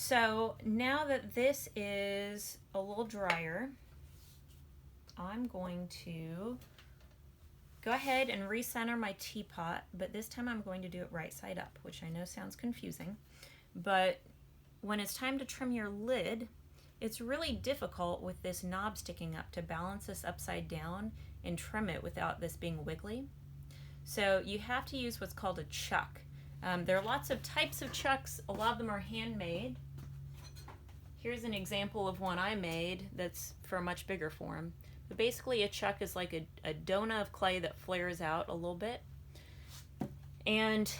So now that this is a little drier, I'm going to go ahead and recenter my teapot, but this time I'm going to do it right side up, which I know sounds confusing, but when it's time to trim your lid, it's really difficult with this knob sticking up to balance this upside down and trim it without this being wiggly. So you have to use what's called a chuck. There are lots of types of chucks. A lot of them are handmade. Here's an example of one I made that's for a much bigger form. But basically a chuck is like a donut of clay that flares out a little bit. And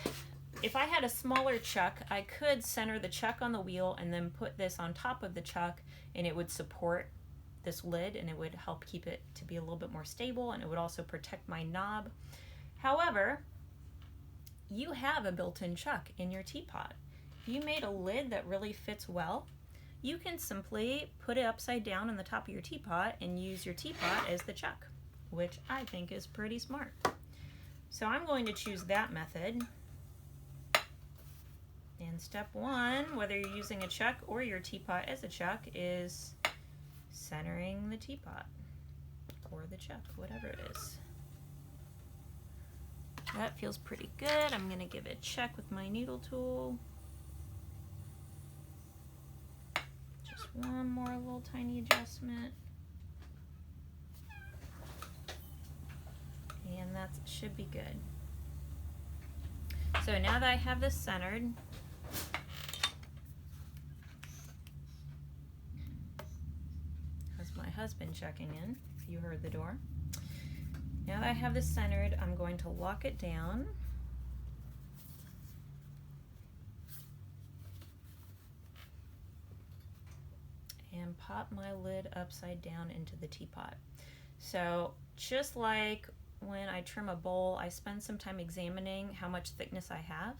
if I had a smaller chuck, I could center the chuck on the wheel and then put this on top of the chuck, and it would support this lid and it would help keep it to be a little bit more stable, and it would also protect my knob. However, you have a built-in chuck in your teapot. If you made a lid that really fits well, you can simply put it upside down on the top of your teapot and use your teapot as the chuck, which I think is pretty smart. So I'm going to choose that method. And step one, whether you're using a chuck or your teapot as a chuck, is centering the teapot or the chuck, whatever it is. That feels pretty good. I'm going to give it a check with my needle tool. Just one more little tiny adjustment. And that should be good. So now that I have this centered, that's my husband checking in, if you heard the door. Now that I have this centered, I'm going to lock it down. And pop my lid upside down into the teapot. So just like when I trim a bowl, I spend some time examining how much thickness I have.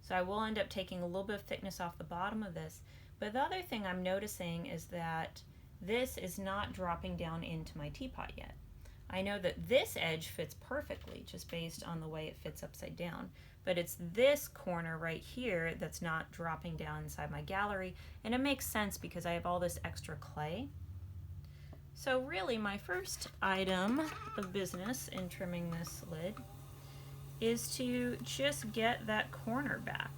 So I will end up taking a little bit of thickness off the bottom of this. But the other thing I'm noticing is that this is not dropping down into my teapot yet. I know that this edge fits perfectly just based on the way it fits upside down, but it's this corner right here that's not dropping down inside my gallery, and it makes sense because I have all this extra clay. So really my first item of business in trimming this lid is to just get that corner back.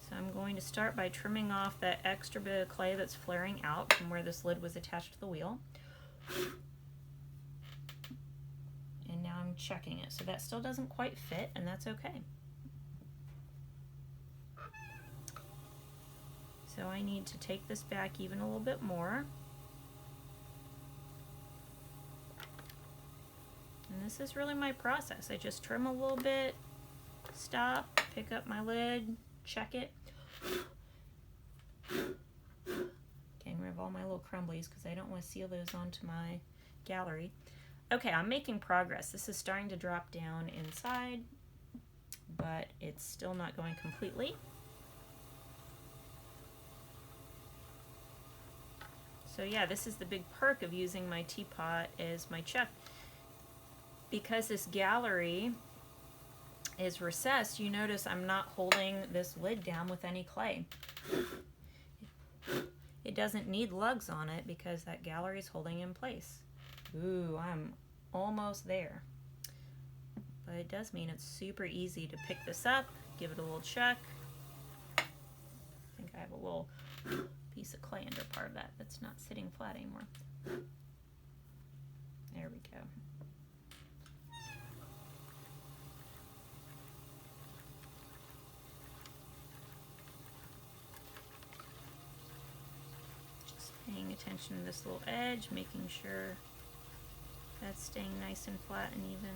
So I'm going to start by trimming off that extra bit of clay that's flaring out from where this lid was attached to the wheel. And now I'm checking it. So that still doesn't quite fit, and that's okay. So I need to take this back even a little bit more. And this is really my process. I just trim a little bit, stop, pick up my lid, check it. Getting rid of all my little crumblies because I don't want to seal those onto my gallery. Okay, I'm making progress. This is starting to drop down inside, but it's still not going completely. So yeah, this is the big perk of using my teapot as my chuck. Because this gallery is recessed, you notice I'm not holding this lid down with any clay. It doesn't need lugs on it because that gallery is holding in place. Ooh, I'm almost there. But it does mean it's super easy to pick this up, give it a little check. I think I have a little piece of clay under part of that that's not sitting flat anymore. There we go. Just paying attention to this little edge, making sure that's staying nice and flat and even.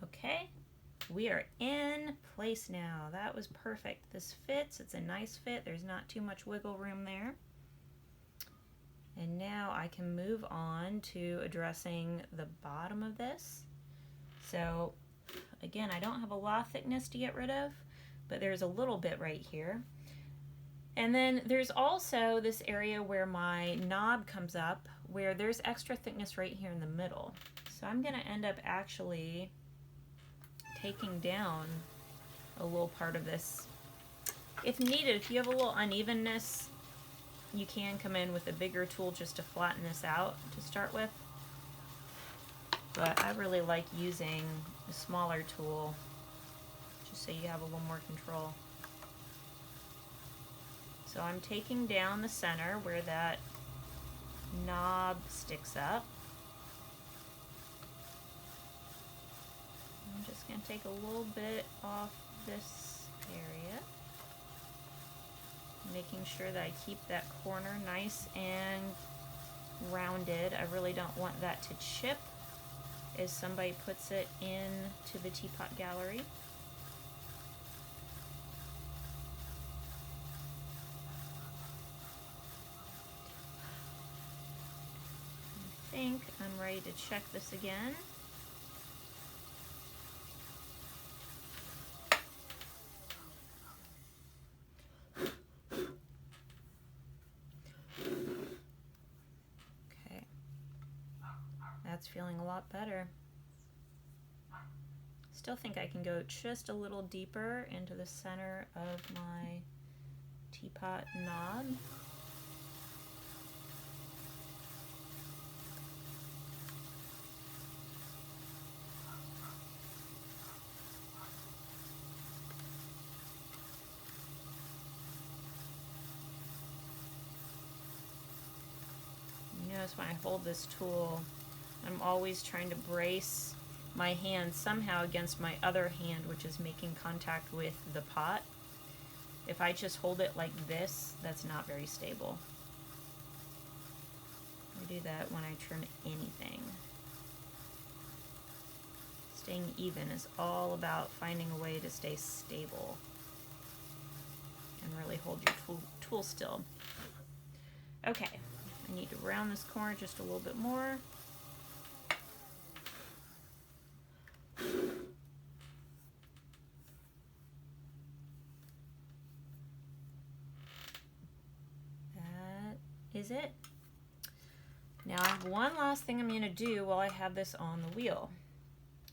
Okay, we are in place now. That was perfect. This fits. It's a nice fit. There's not too much wiggle room there. And now I can move on to addressing the bottom of this. So again, I don't have a lot of thickness to get rid of, but there's a little bit right here. And then there's also this area where my knob comes up where there's extra thickness right here in the middle. So I'm going to end up actually taking down a little part of this. If needed, if you have a little unevenness, you can come in with a bigger tool just to flatten this out to start with. But I really like using a smaller tool just so you have a little more control. So I'm taking down the center where that knob sticks up. I'm just going to take a little bit off this area, making sure that I keep that corner nice and rounded. I really don't want that to chip as somebody puts it into the teapot gallery. I think I'm ready to check this again. Okay, that's feeling a lot better. Still think I can go just a little deeper into the center of my teapot knob. Notice when I hold this tool, I'm always trying to brace my hand somehow against my other hand, which is making contact with the pot. If I just hold it like this, that's not very stable. I do that when I trim anything. Staying even is all about finding a way to stay stable and really hold your tool still. Okay, I need to round this corner just a little bit more. That is it. Now I have one last thing I'm going to do while I have this on the wheel.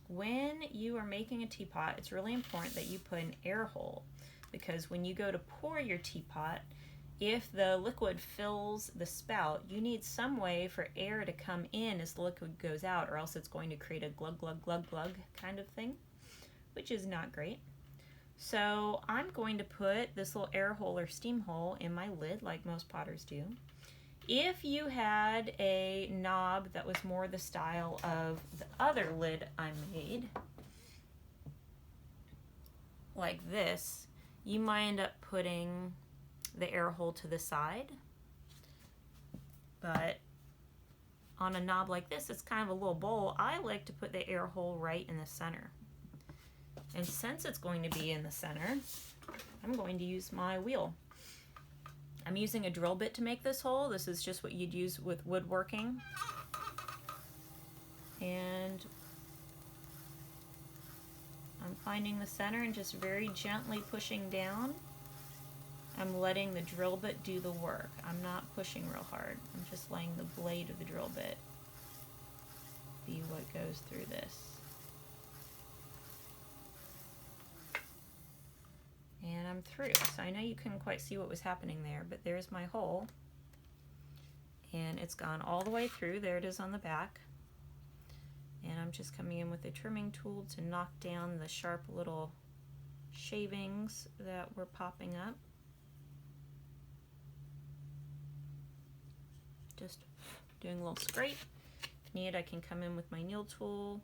When you are making a teapot, it's really important that you put an air hole, because when you go to pour your teapot, if the liquid fills the spout, you need some way for air to come in as the liquid goes out, or else it's going to create a glug, glug, glug, glug kind of thing, which is not great. So I'm going to put this little air hole or steam hole in my lid like most potters do. If you had a knob that was more the style of the other lid I made, like this, you might end up putting the air hole to the side. But on a knob like this, it's kind of a little bowl. I like to put the air hole right in the center. And since it's going to be in the center, I'm going to use my wheel. I'm using a drill bit to make this hole. This is just what you'd use with woodworking. And I'm finding the center and just very gently pushing down. I'm letting the drill bit do the work. I'm not pushing real hard. I'm just letting the blade of the drill bit be what goes through this. And I'm through. So I know you couldn't quite see what was happening there, but there's my hole. And it's gone all the way through. There it is on the back. And I'm just coming in with a trimming tool to knock down the sharp little shavings that were popping up. Just doing a little scrape. If needed, I can come in with my nail tool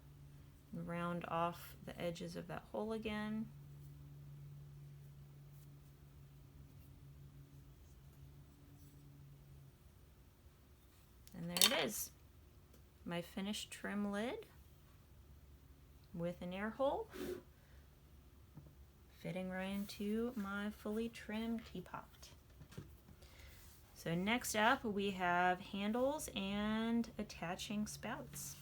and round off the edges of that hole again. And there it is, my finished trim lid with an air hole, fitting right into my fully trimmed teapot. So next up we have handles and attaching spouts.